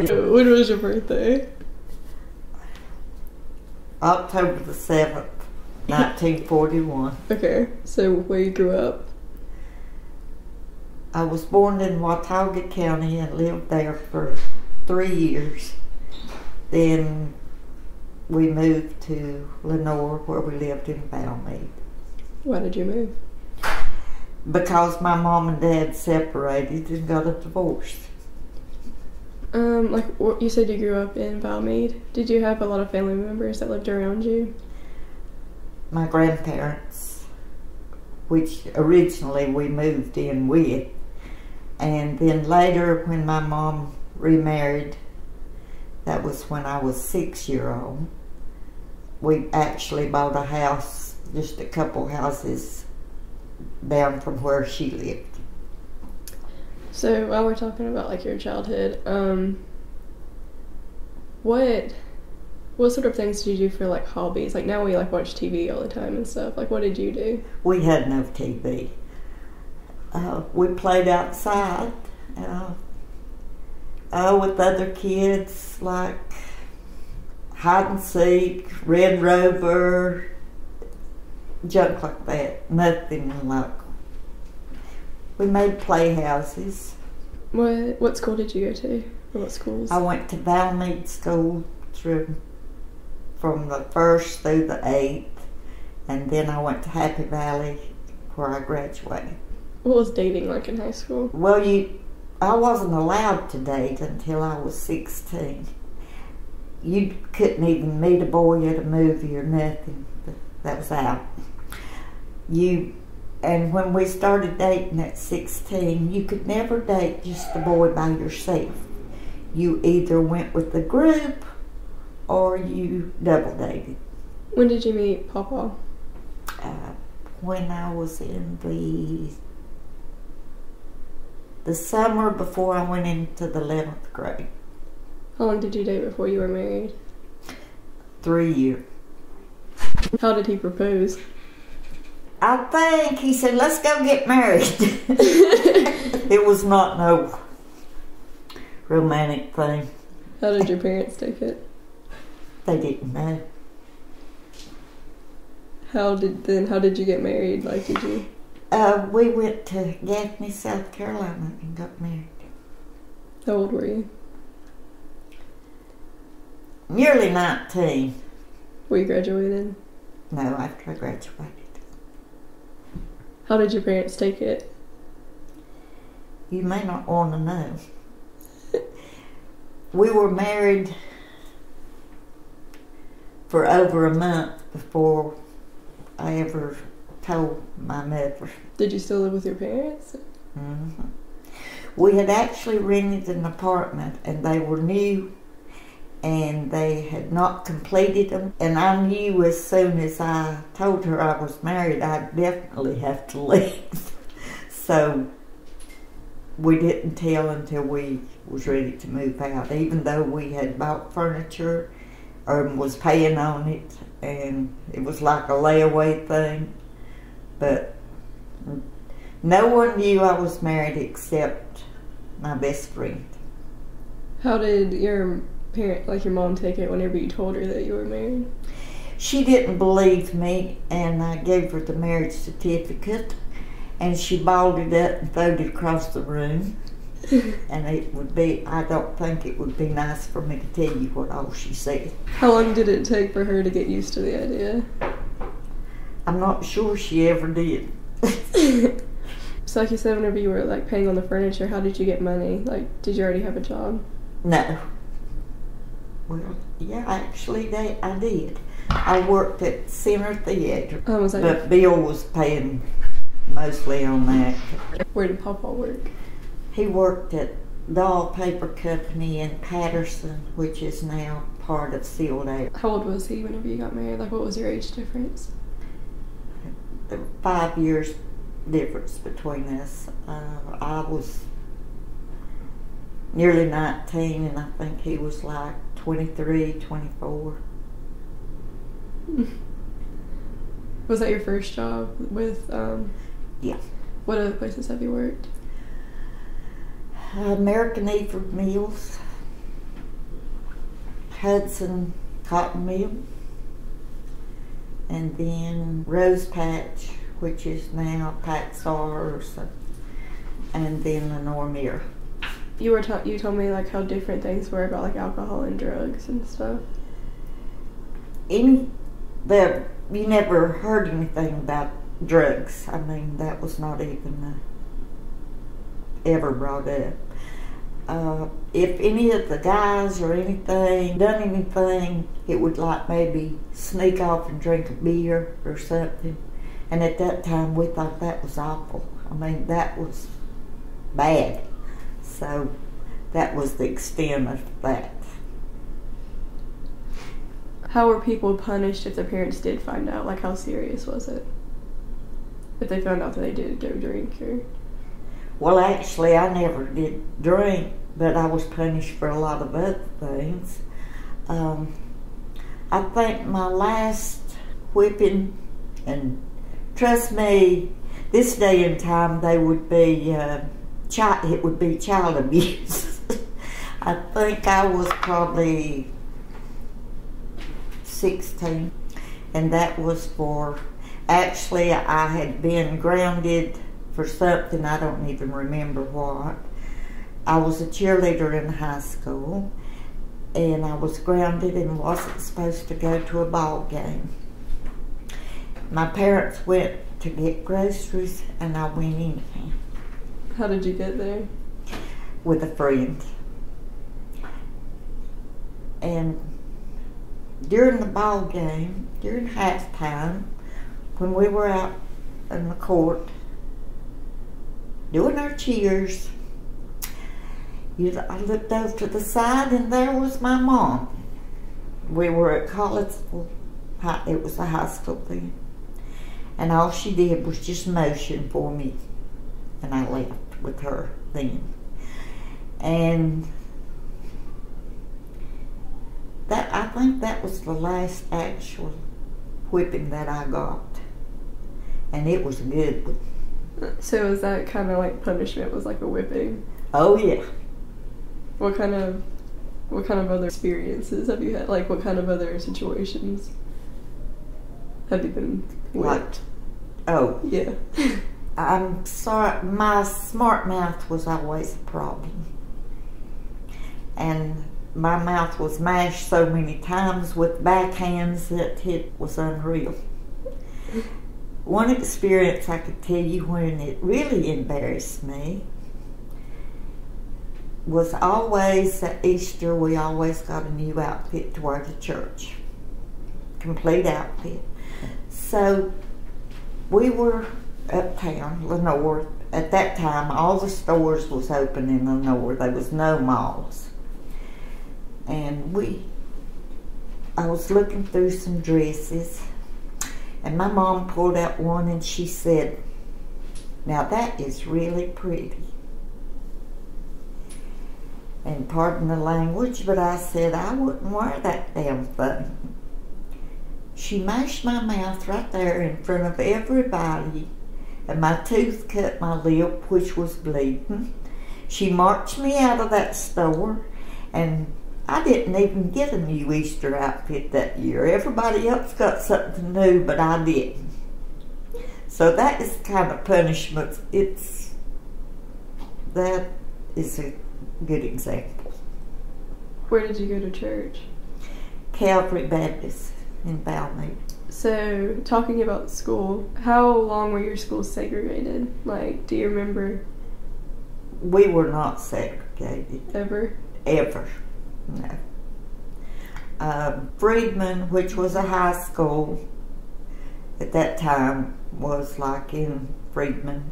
When was your birthday? October the 7th, 1941. Okay, so where you grew up? I was born in Watauga County and lived there for 3 years. Then we moved to Lenore, where we lived in Valmead. Why did you move? Because my mom and dad separated and got a divorce. Like you said, you grew up in Valmead. Did you have a lot of family members that lived around you? My grandparents, which originally we moved in with, and then later when my mom remarried, that was when I was 6-year-old, we actually bought a house just a couple houses down from where she lived. So while we're talking about like your childhood, what sort of things did you do for like hobbies? Like now we like watch TV all the time and stuff. Like what did you do? We had no TV. We played outside with other kids, like hide and seek, Red Rover, junk like that. Nothing like. We made playhouses. What school did you go to? Or what schools? I went to Valmead School from the 1st through the 8th, and then I went to Happy Valley where I graduated. What was dating like in high school? Well, I wasn't allowed to date until I was 16. You couldn't even meet a boy at a movie or nothing. That was out. And when we started dating at 16, you could never date just a boy by yourself. You either went with the group or you double dated. When did you meet Papa? When I was in the summer before I went into the 11th grade. How long did you date before you were married? 3 years. How did he propose? I think he said, let's go get married. It was not no romantic thing. How did your parents take it? They didn't know. How did you get married? Like, did you? We went to Gaffney, South Carolina and got married. How old were you? Nearly 19. Were you graduated? No, after I graduated. How did your parents take it? You may not want to know. We were married for over a month before I ever told my mother. Did you still live with your parents? Mm-hmm. We had actually rented an apartment and they were new and they had not completed them. And I knew as soon as I told her I was married, I'd definitely have to leave. So we didn't tell until we was ready to move out, even though we had bought furniture or was paying on it, and it was like a layaway thing. But no one knew I was married except my best friend. How did your your mom take it whenever you told her that you were married? She didn't believe me, and I gave her the marriage certificate, and she balled it up and threw it across the room. And I don't think it would be nice for me to tell you what all she said. How long did it take for her to get used to the idea? I'm not sure she ever did. So like you said, whenever you were like paying on the furniture, how did you get money? Like, did you already have a job? No. Well, yeah, actually I did. I worked at Center Theater, but Bill was paying mostly on that. Where did Papa work? He worked at Doll Paper Company in Patterson, which is now part of Sealed Air. How old was he whenever you got married? Like, what was your age difference? 5 years difference between us. I was nearly 19, and I think he was like 23, 24. Was that your first job with, Yeah. What other places have you worked? American Eford Mills, Hudson Cotton Mill, and then Rose Patch, which is now Starr or something, and then Lenore Mirror. You told me like how different things were about like alcohol and drugs and stuff. You never heard anything about drugs. I mean, that was not even ever brought up. If any of the guys or anything done anything, it would like maybe sneak off and drink a beer or something. And at that time, we thought that was awful. I mean, that was bad. So that was the extent of that. How were people punished if their parents did find out? Like, how serious was it? If they found out that they did go drink or... Well, actually, I never did drink, but I was punished for a lot of other things. I think my last whipping, and trust me, this day and time they would be it would be child abuse. I think I was probably 16, and that was for, actually I had been grounded for something, I don't even remember what. I was a cheerleader in high school, and I was grounded and wasn't supposed to go to a ball game. My parents went to get groceries, and I went anyhow. How did you get there? With a friend. And during the ball game, during halftime, when we were out in the court doing our cheers, I looked over to the side, and there was my mom. We were at Collinsville. It was a high school then. And all she did was just motion for me. And I left with her then. And I think that was the last actual whipping that I got. And it was a good one. So was that kind of like punishment, was like a whipping? Oh yeah. What kind of other experiences have you had? Like, what kind of other situations have you been whipped? Oh. Yeah. I'm sorry, my smart mouth was always a problem. And my mouth was mashed so many times with backhands that it was unreal. One experience I could tell you when it really embarrassed me was always at Easter, we always got a new outfit to wear to church. Complete outfit. So we were uptown, Lenore. At that time, all the stores was open in Lenore. There was no malls. And I was looking through some dresses, and my mom pulled out one and she said, "Now that is really pretty." And pardon the language, but I said I wouldn't wear that damn thing. She mashed my mouth right there in front of everybody, and my tooth cut my lip, which was bleeding. She marched me out of that store, and I didn't even get a new Easter outfit that year. Everybody else got something new, but I didn't. So that is the kind of punishment. That is a good example. Where did you go to church? Calvary Baptist in Balmain. So, talking about school, how long were your schools segregated? Like, do you remember? We were not segregated. Ever? Ever. No. Freedman, which was a high school at that time, was like in Freedman,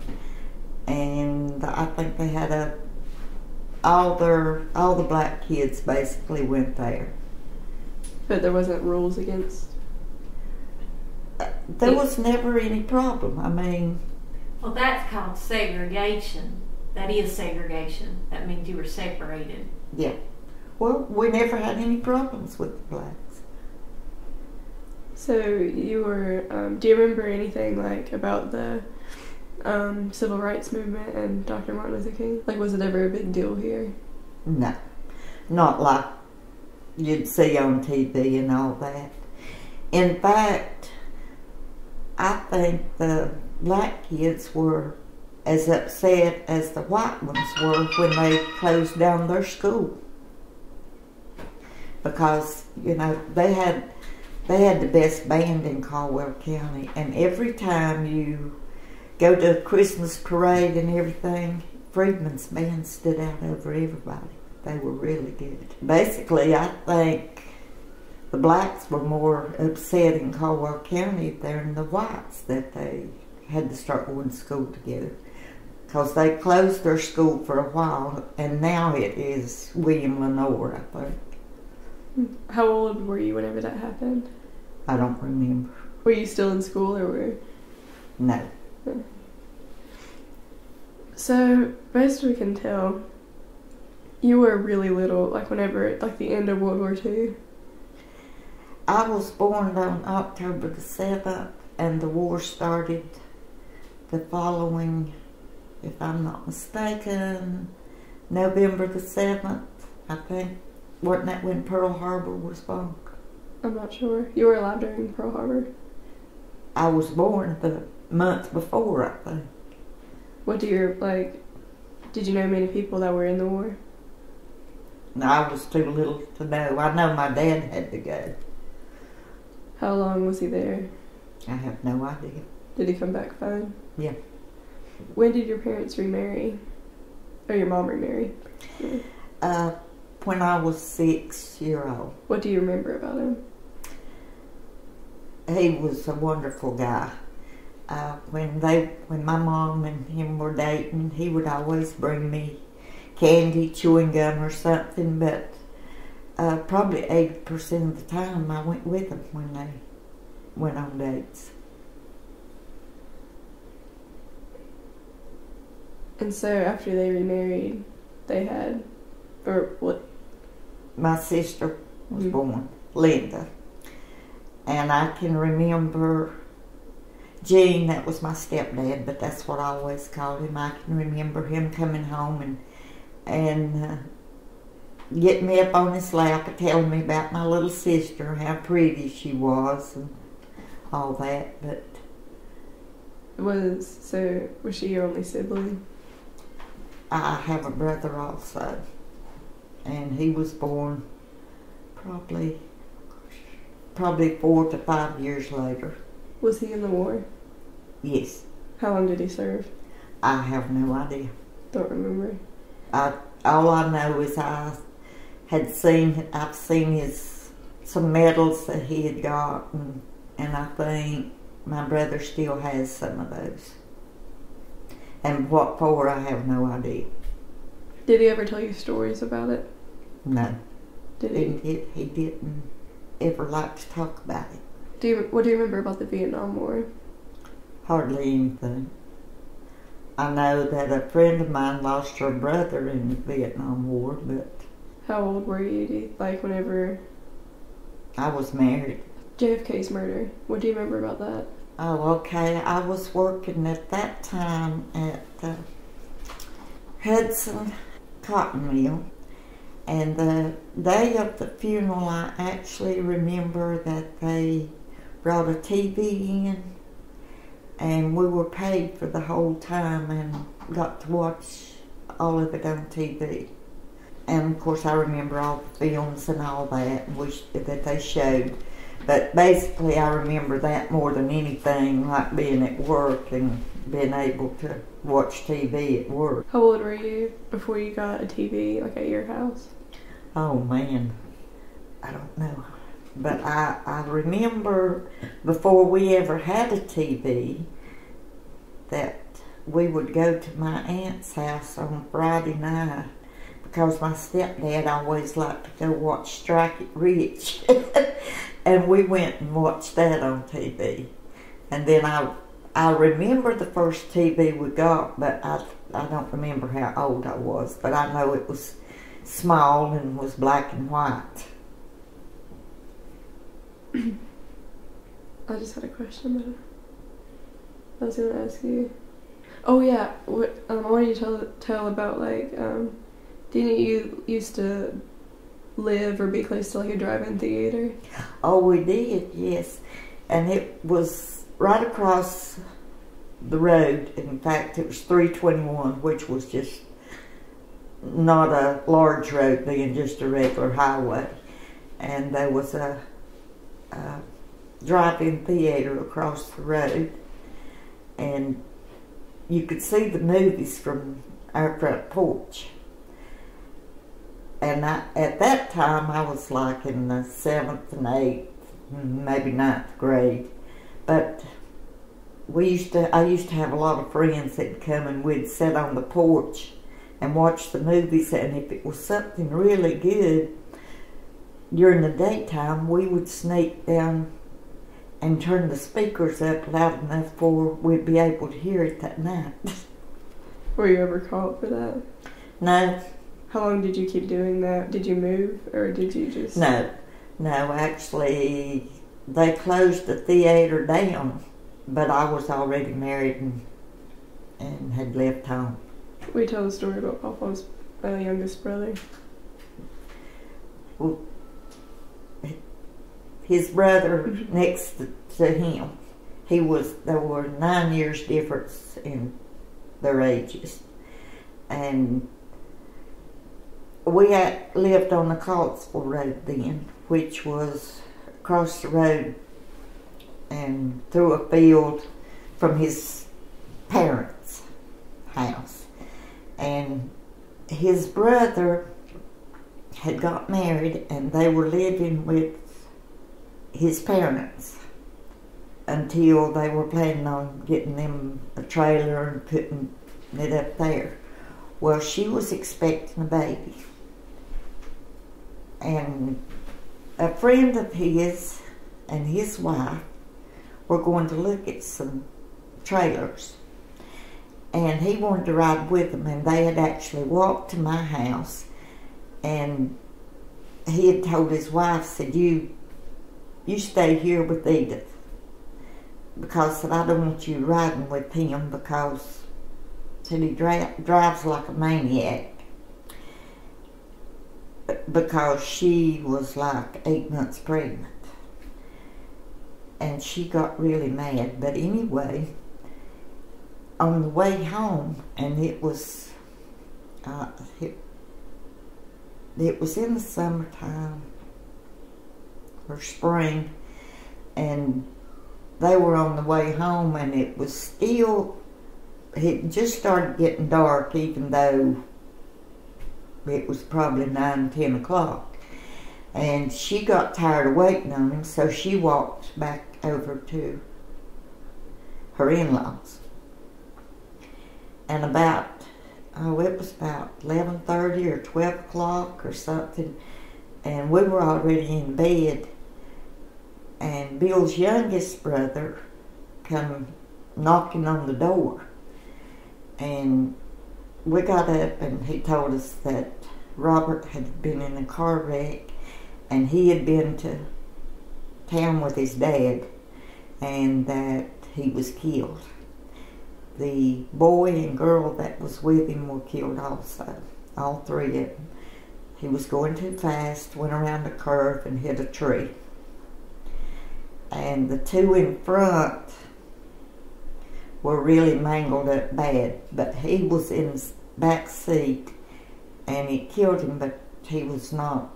and I think they had all the black kids basically went there. But there wasn't rules against? There was never any problem. I mean... Well, that's called segregation. That is segregation. That means you were separated. Yeah. Well, we never had any problems with the blacks. So you were, do you remember anything like about the civil rights movement and Dr. Martin Luther King? Like, was it ever a big deal here? No. Not like you'd see on TV and all that. In fact, I think the black kids were as upset as the white ones were when they closed down their school. Because, you know, they had the best band in Caldwell County, and every time you go to a Christmas parade and everything, Friedman's band stood out over everybody. They were really good. Basically, I think the blacks were more upset in Caldwell County than the whites that they had to start going to school together. Because they closed their school for a while, and now it is William Lenore, I think. How old were you whenever that happened? I don't remember. Were you still in school, or were? No. So, best we can tell, you were really little, like whenever, like the end of World War II. I was born on October the 7th, and the war started the following, if I'm not mistaken, November the 7th, I think. Wasn't that when Pearl Harbor was bombed? I'm not sure. You were alive during Pearl Harbor? I was born the month before, I think. What do your, like, did you know many people that were in the war? No, I was too little to know. I know my dad had to go. How long was he there? I have no idea. Did he come back fine? Yeah. When did your parents remarry? Or your mom remarry? When I was 6 years old. What do you remember about him? He was a wonderful guy. When my mom and him were dating, he would always bring me candy, chewing gum or something, but probably 80% of the time I went with them when they went on dates. And so after they remarried, they had, or what? My sister was born, Linda. And I can remember Gene, that was my stepdad, but that's what I always called him. I can remember him coming home and getting me up on his lap and telling me about my little sister, how pretty she was and all that. But was she your only sibling? I have a brother also, and he was born probably 4 to 5 years later. Was he in the war? Yes. How long did he serve? I have no idea. Don't remember. All I know is I've seen some medals that he had got, and I think my brother still has some of those. And what for, I have no idea. Did he ever tell you stories about it? No. Did he? He didn't ever like to talk about it. What do you remember about the Vietnam War? Hardly anything. I know that a friend of mine lost her brother in the Vietnam War, but... How old were you, like, whenever... I was married. JFK's murder. What do you remember about that? Oh, okay. I was working at that time at the Hudson Cotton Mill. And the day of the funeral, I actually remember that they brought a TV in, and we were paid for the whole time and got to watch all of it on TV. And of course I remember all the films and all that that they showed. But basically I remember that more than anything, like being at work and being able to watch TV at work. How old were you before you got a TV, like at your house? Oh man, I don't know. But I remember before we ever had a TV that we would go to my aunt's house on Friday night because my stepdad always liked to go watch Strike It Rich. And we went and watched that on TV. And then I remember the first TV we got, but I don't remember how old I was. But I know it was small and was black and white. I just had a question that I was going to ask you. Oh yeah, I wanted you to tell about, like, didn't you used to live or be close to like a drive-in theater? Oh, we did, yes. And it was right across the road. In fact, it was 321, which was just not a large road, being just a regular highway. And there was a drive-in theater across the road, and you could see the movies from our front porch. And at that time, I was like in the 7th and 8th, maybe 9th grade. But I used to have a lot of friends that'd come, and we'd sit on the porch and watch the movies. And if it was something really good during the daytime, we would sneak down and turn the speakers up loud enough for we'd be able to hear it that night. Were you ever caught for that? No. How long did you keep doing that? Did you move, or did you just... No, actually, they closed the theater down, but I was already married and had left home. We tell the story about Papa's youngest brother. Well, his brother next to him, there were 9 years difference in their ages. And we had lived on the Collinsville Road then, which was across the road and through a field from his parents' house. And his brother had got married, and they were living with his parents until they were planning on getting them a trailer and putting it up there. Well, she was expecting a baby, and a friend of his and his wife were going to look at some trailers, and he wanted to ride with them. And they had actually walked to my house, and he had told his wife, said, you stay here with Edith, because said, I don't want you riding with him, because said he drives like a maniac. Because she was like 8 months pregnant, and she got really mad. But anyway, on the way home, and it was in the summertime or spring, and they were on the way home, and it just started getting dark, even though it was probably 9, 10 o'clock. And she got tired of waiting on him, so she walked back over to her in-laws. And it was about 11:30 or 12 o'clock or something, and we were already in bed, and Bill's youngest brother come knocking on the door. And we got up, and he told us that Robert had been in a car wreck, and he had been to town with his dad, and that he was killed. The boy and girl that was with him were killed also, all three of them. He was going too fast, went around a curve and hit a tree. And the two in front were really mangled up bad, but he was in the back seat, and it killed him, but he was no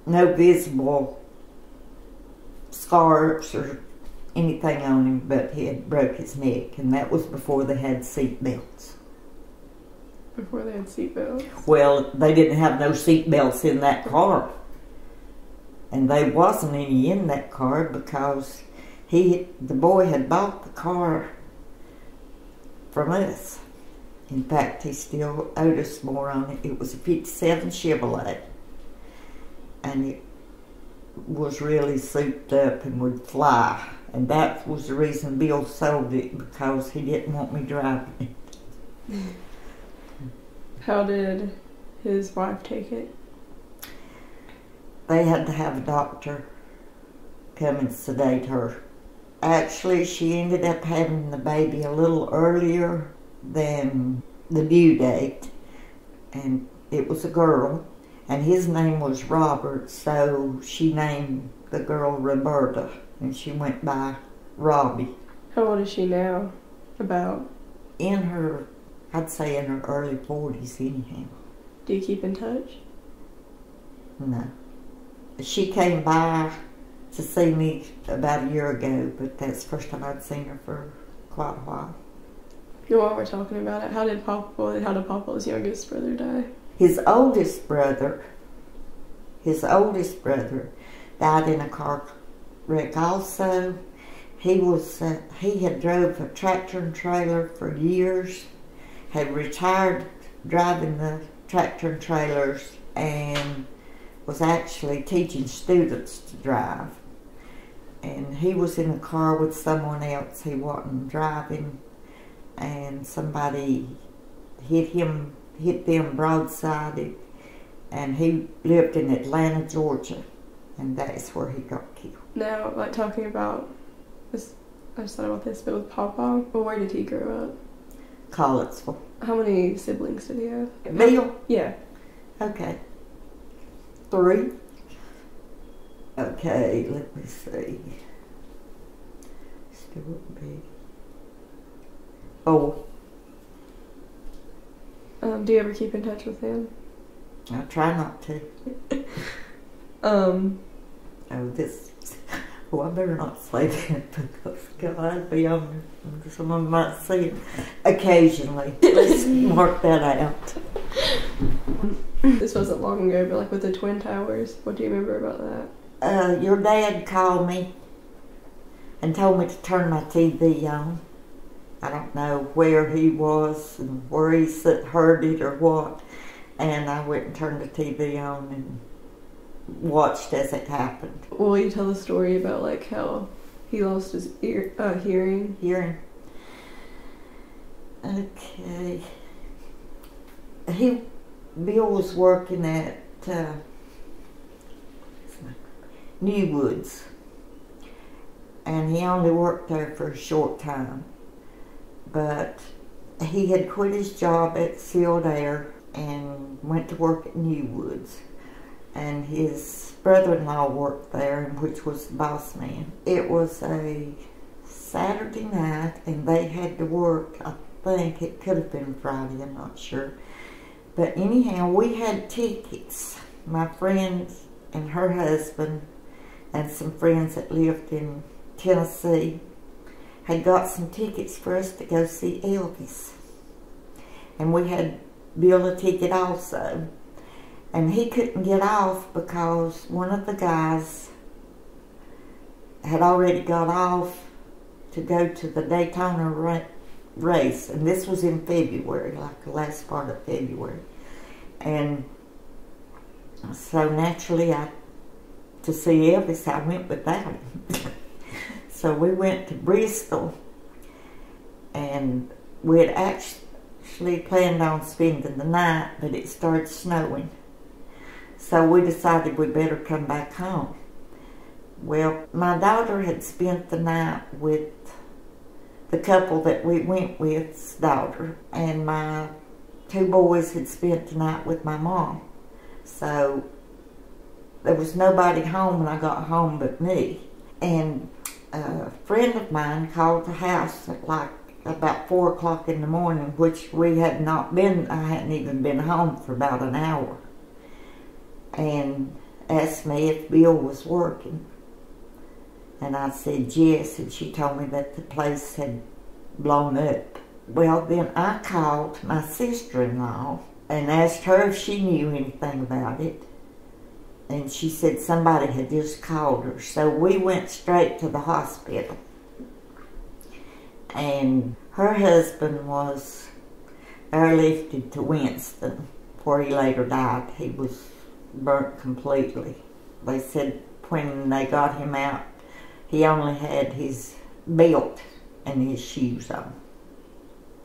visible scars or anything on him, but he had broke his neck, and that was before they had seat belts. Before they had seat belts? Well, they didn't have no seat belts in that car, and there wasn't any in that car, because the boy had bought the car from us. In fact, he still owed us more on it. It was a 57 Chevrolet, and it was really souped up and would fly. And that was the reason Bill sold it, because he didn't want me driving it. How did his wife take it? They had to have a doctor come and sedate her. Actually, she ended up having the baby a little earlier than the due date, and it was a girl. And his name was Robert, so she named the girl Roberta, and she went by Robbie. How old is she now? About? In her, I'd say in her early 40s anyhow. Do you keep in touch? No. She came by to see me about a year ago, but that's the first time I'd seen her for quite a while. While we're talking about it, how did Papa's youngest brother die? His oldest brother died in a car wreck also. He had drove a tractor and trailer for years, had retired driving the tractor and trailers, and was actually teaching students to drive. And he was in a car with someone else. He wasn't driving, and somebody hit them broadsided, and he lived in Atlanta, Georgia, and that's where he got killed. Now, like talking about this, I just thought about this, but with Papa, well, where did he grow up? Collinsville. How many siblings did he have? Bill? Yeah. Okay. 3. Okay, let me see. Still wouldn't be. 4. Do you ever keep in touch with him? I try not to. Um. I better not say that because God, I'd be on someone might see it occasionally. Let's mark that out. This wasn't long ago, but like with the Twin Towers, what do you remember about that? Your dad called me and told me to turn my TV on. I don't know where he was and where he heard it or what. And I went and turned the TV on and watched as it happened. Will you tell the story about like how he lost his hearing? Hearing. Okay. Bill was working at New Woods, and he only worked there for a short time. But he had quit his job at Sealed Air and went to work at New Woods. And his brother-in-law worked there, which was the boss man. It was a Saturday night, and they had to work, I think it could have been Friday, I'm not sure. But anyhow, we had tickets. My friend and her husband and some friends that lived in Tennessee had got some tickets for us to go see Elvis. And we had Bill a ticket also. And he couldn't get off because one of the guys had already got off to go to the Daytona race. And this was in February, like the last part of February. And so naturally, to see Elvis, I went without him. So we went to Bristol, and we had actually planned on spending the night, but it started snowing. So we decided we better come back home. Well, my daughter had spent the night with the couple that we went with's daughter, and my 2 boys had spent the night with my mom. So there was nobody home when I got home but me. And a friend of mine called the house at like about 4 o'clock in the morning, which we had not been, I hadn't even been home for about an hour, and asked me if Bill was working. And I said yes, and she told me that the place had blown up. Well, then I called my sister-in-law and asked her if she knew anything about it. And she said somebody had just called her. So we went straight to the hospital. And her husband was airlifted to Winston, where he later died. He was burnt completely. They said when they got him out, he only had his belt and his shoes on.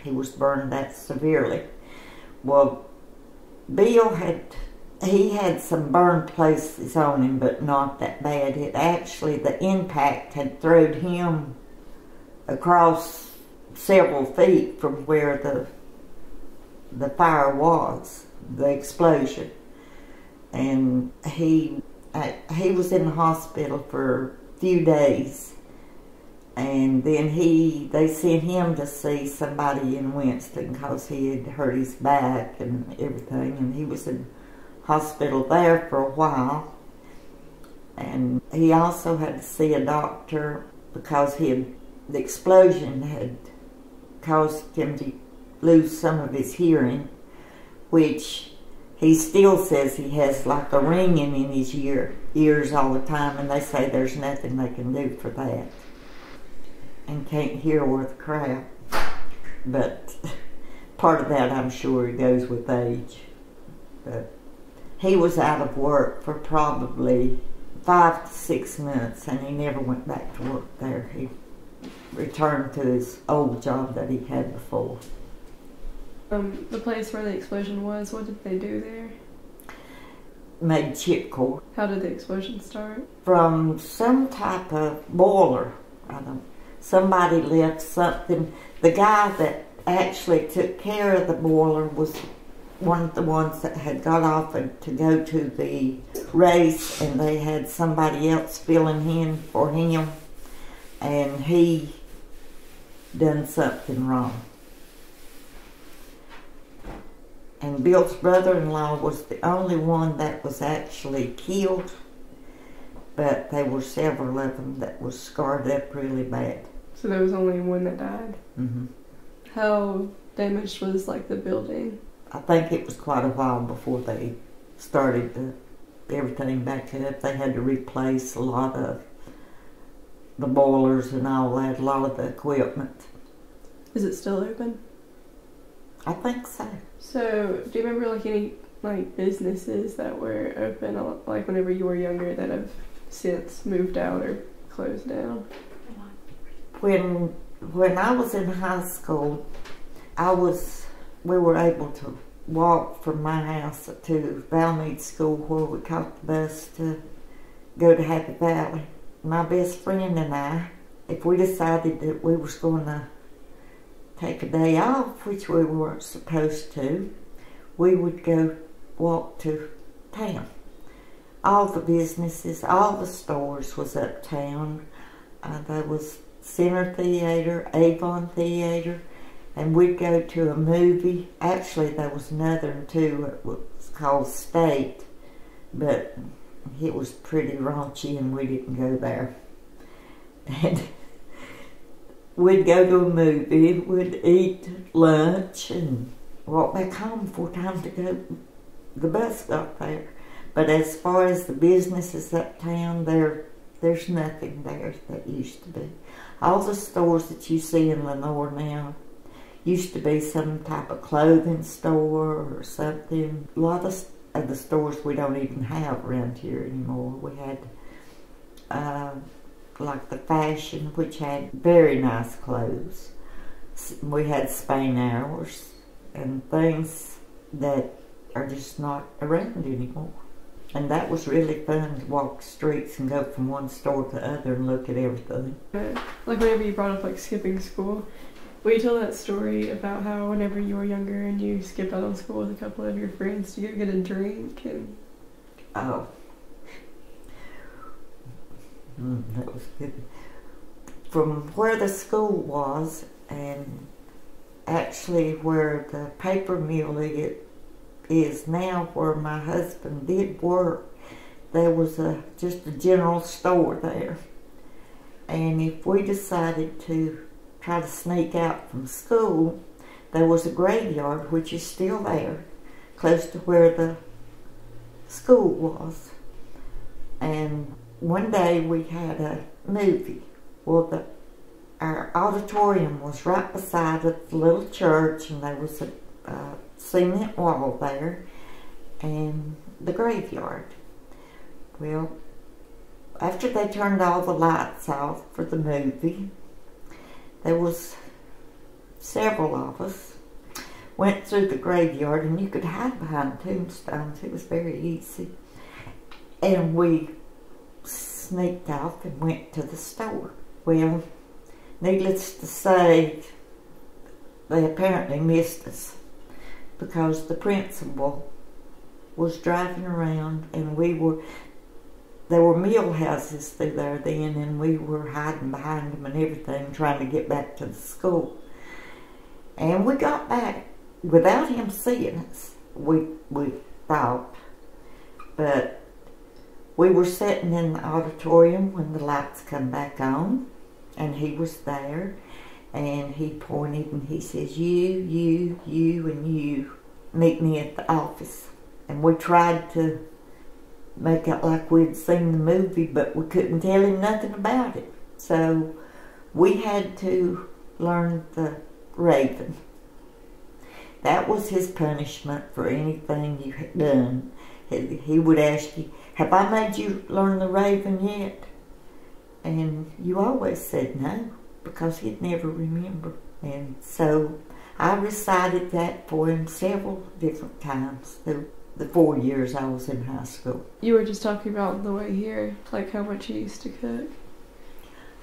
He was burned that severely. Well, Bill had some burned places on him, but not that bad. It actually, the impact had thrown him across several feet from where the fire was, the explosion. and he was in the hospital for a few days, and then they sent him to see somebody in Winston because he had hurt his back and everything, and he was in hospital there for a while. And he also had to see a doctor because the explosion had caused him to lose some of his hearing, which he still says he has like a ringing in his ears all the time, and they say there's nothing they can do for that, and can't hear worth a crap. But part of that, I'm sure, goes with age. But he was out of work for probably 5 to 6 months, and he never went back to work there. He returned to his old job that he had before. The place where the explosion was, what did they do there? Made chipcord. How did the explosion start? From some type of boiler. Somebody left something. The guy that actually took care of the boiler was one of the ones that had got off to go to the race, and they had somebody else filling in for him, and he done something wrong. And Bill's brother-in-law was the only one that was actually killed, but there were several of them that was scarred up really bad. So there was only one that died? Mm-hmm. How damaged was like the building? I think it was quite a while before they started everything back up. They had to replace a lot of the boilers and all that, a lot of the equipment. Is it still open? I think so. So, do you remember like any like businesses that were open like whenever you were younger that have since moved out or closed down? When I was in high school, we were able to walk from my house to Valmead School, where we caught the bus to go to Happy Valley. My best friend and I, if we decided that we was going to take a day off, which we weren't supposed to, we would go walk to town. All the businesses, all the stores was uptown. There was Center Theater, Avon Theater, and we'd go to a movie. Actually, there was another one too. It was called State, but it was pretty raunchy, and we didn't go there. And we'd go to a movie, we'd eat lunch, and walk back home before time to go. The bus got there. But as far as the businesses uptown, there's nothing there that used to be. All the stores that you see in Lenore now used to be some type of clothing store or something. A lot of the stores we don't even have around here anymore. We had like the Fashion, which had very nice clothes. We had Spain Hours and things that are just not around anymore. And that was really fun to walk the streets and go from one store to the other and look at everything. Like whenever you brought up like skipping school, will you tell that story about how whenever you were younger and you skipped out on school with a couple of your friends to get a drink? And oh. That was good. From where the school was, and actually where the paper mill is now, where my husband did work, there was just a general store there. And if we decided to try to sneak out from school, there was a graveyard, which is still there, close to where the school was. And one day we had a movie. Well, our auditorium was right beside the little church, and there was a cement wall there, and the graveyard. Well, after they turned all the lights off for the movie, there was several of us went through the graveyard, and you could hide behind tombstones. It was very easy. And we sneaked off and went to the store. Well, needless to say, they apparently missed us, because the principal was driving around, and there were meal houses through there then, and we were hiding behind them and everything, trying to get back to the school. And we got back without him seeing us, we thought. But we were sitting in the auditorium when the lights come back on, and he was there, and he pointed and he says, you, and you, meet me at the office. And we tried to make it like we'd seen the movie, but we couldn't tell him nothing about it. So we had to learn the Raven. That was his punishment for anything you had done. He would ask you, have I made you learn the Raven yet? And you always said no, because he'd never remember. And so I recited that for him several different times the 4 years I was in high school. You were just talking about the way here, like how much you used to cook.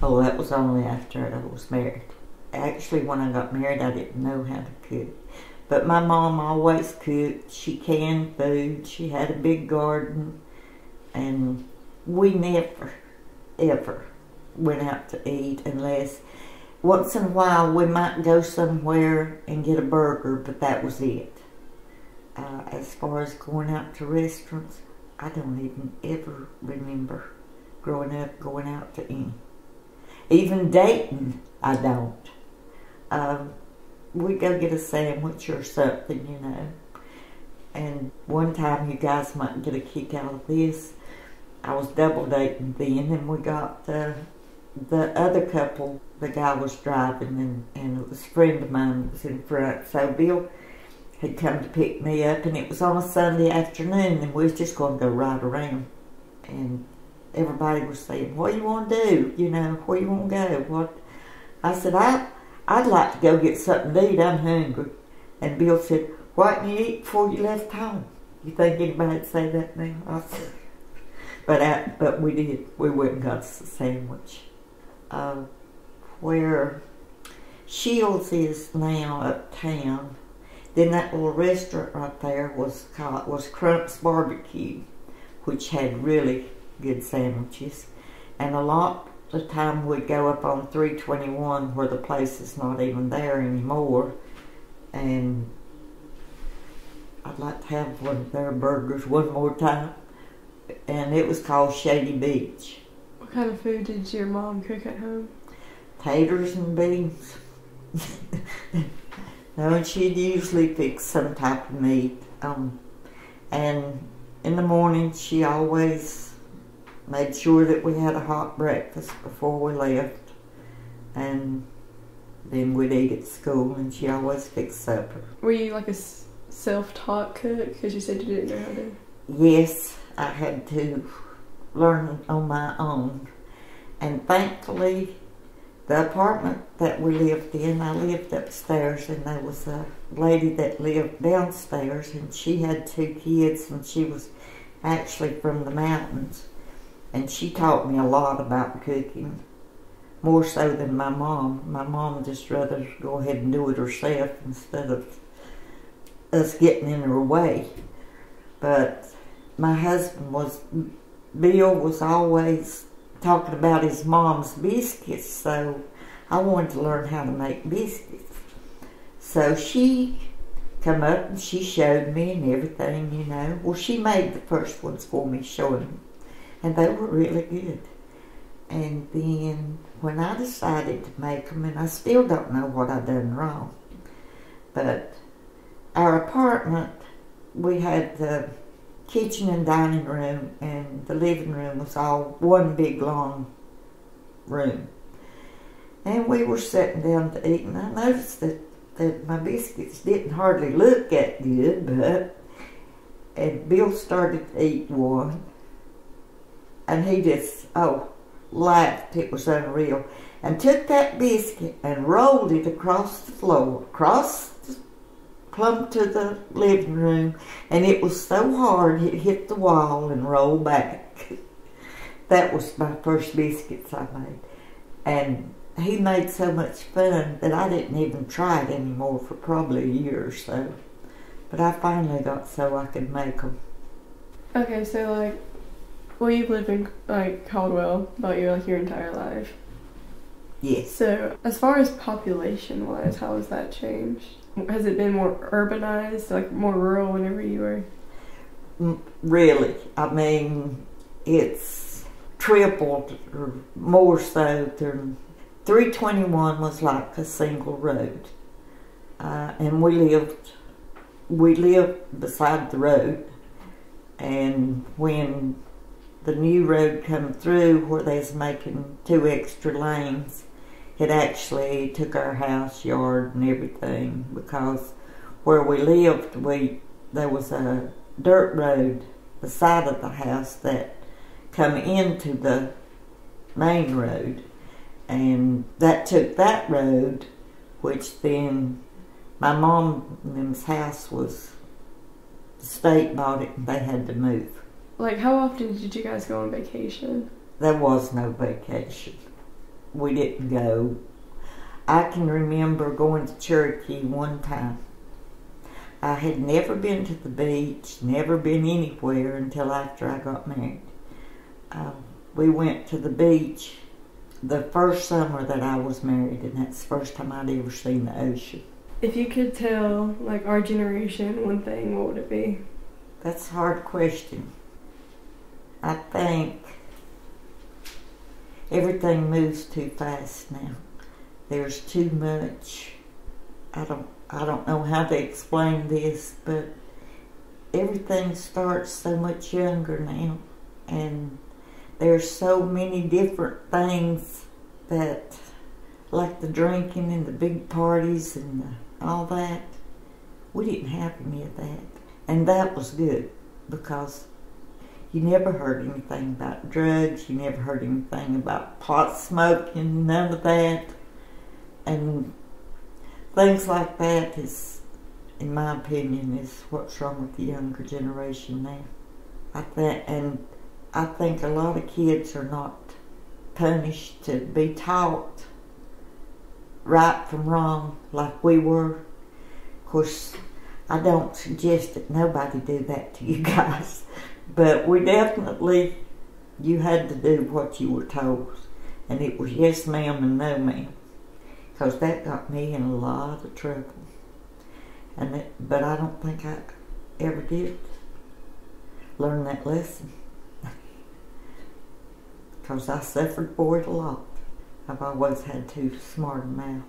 Oh, that was only after I was married. Actually, when I got married, I didn't know how to cook. But my mom always cooked. She canned food. She had a big garden. And we never, ever went out to eat unless once in a while we might go somewhere and get a burger, but that was it. As far as going out to restaurants, I don't even ever remember growing up going out to any. Even dating, I don't. We'd go get a sandwich or something, you know. And one time, you guys might get a kick out of this, I was double dating then, and we got the other couple, the guy was driving, and it was a friend of mine that was in front. So Bill had come to pick me up, and it was on a Sunday afternoon, and we was just going to go ride around. And everybody was saying, what do you want to do? You know, where you want to go? What? I said, I'd like to go get something to eat. I'm hungry. And Bill said, why didn't you eat before you left home? You think anybody'd say that now? I said, but we did. We went and got us a sandwich. Where Shields is now uptown, then that little restaurant right there was Crump's Barbecue, which had really good sandwiches. And a lot of the time we'd go up on 321 where the place is not even there anymore. And I'd like to have one of their burgers one more time. And it was called Shady Beach. What kind of food did your mom cook at home? Taters and beans. No, and she'd usually fix some type of meat. And in the morning, she always made sure that we had a hot breakfast before we left. And then we'd eat at school, and she always fixed supper. Were you like a self-taught cook? Because you said you didn't know how to. Yes, I had to learn on my own. And thankfully, the apartment that we lived in, I lived upstairs, and there was a lady that lived downstairs, and she had 2 kids, and she was actually from the mountains. And she taught me a lot about cooking, more so than my mom. My mom just rather go ahead and do it herself instead of us getting in her way. But my husband Bill was always talking about his mom's biscuits, so I wanted to learn how to make biscuits. So she come up and she showed me and everything, you know. Well, she made the first ones for me, showing them, and they were really good. And then when I decided to make them, and I still don't know what I done wrong, but our apartment, we had the kitchen and dining room, and the living room was all one big long room. And we were sitting down to eat, and I noticed that my biscuits didn't hardly look that good, and Bill started to eat one, and he just, laughed, it was unreal, and took that biscuit and rolled it across the floor, plumb to the living room, and it was so hard it hit the wall and rolled back. That was my first biscuits I made. And he made so much fun that I didn't even try it anymore for probably a year or so. But I finally got so I could make them. Okay, so like, well, you've lived in like Caldwell about your entire life. Yes. So as far as population wise, how has that changed? Has it been more urbanized, like more rural whenever you were? Really, I mean, it's tripled or more so than 321 was like a single road, and we lived beside the road. And when the new road come through, where they was making 2 extra lanes, it actually took our house, yard, and everything, because where we lived, there was a dirt road beside of the house that come into the main road, and that took that road, which then my mom's house was, the state bought it and they had to move. Like, how often did you guys go on vacation? There was no vacation. We didn't go. I can remember going to Cherokee one time. I had never been to the beach, never been anywhere until after I got married. We went to the beach the first summer that I was married, and that's the first time I'd ever seen the ocean. If you could tell, like, our generation one thing, what would it be? That's a hard question. I think everything moves too fast now. There's too much. I don't know how to explain this, but everything starts so much younger now, and there's so many different things that, like the drinking and the big parties and all that. We didn't have any of that, and that was good, because you never heard anything about drugs, you never heard anything about pot smoking, none of that. And things like that is, in my opinion, is what's wrong with the younger generation now. I think a lot of kids are not punished to be taught right from wrong like we were. Of course, I don't suggest that nobody do that to you guys, but we definitely, you had to do what you were told, and it was yes ma'am and no ma'am, because that got me in a lot of trouble. But I don't think I ever did learn that lesson, because I suffered for it a lot. I've always had too smart a mouth.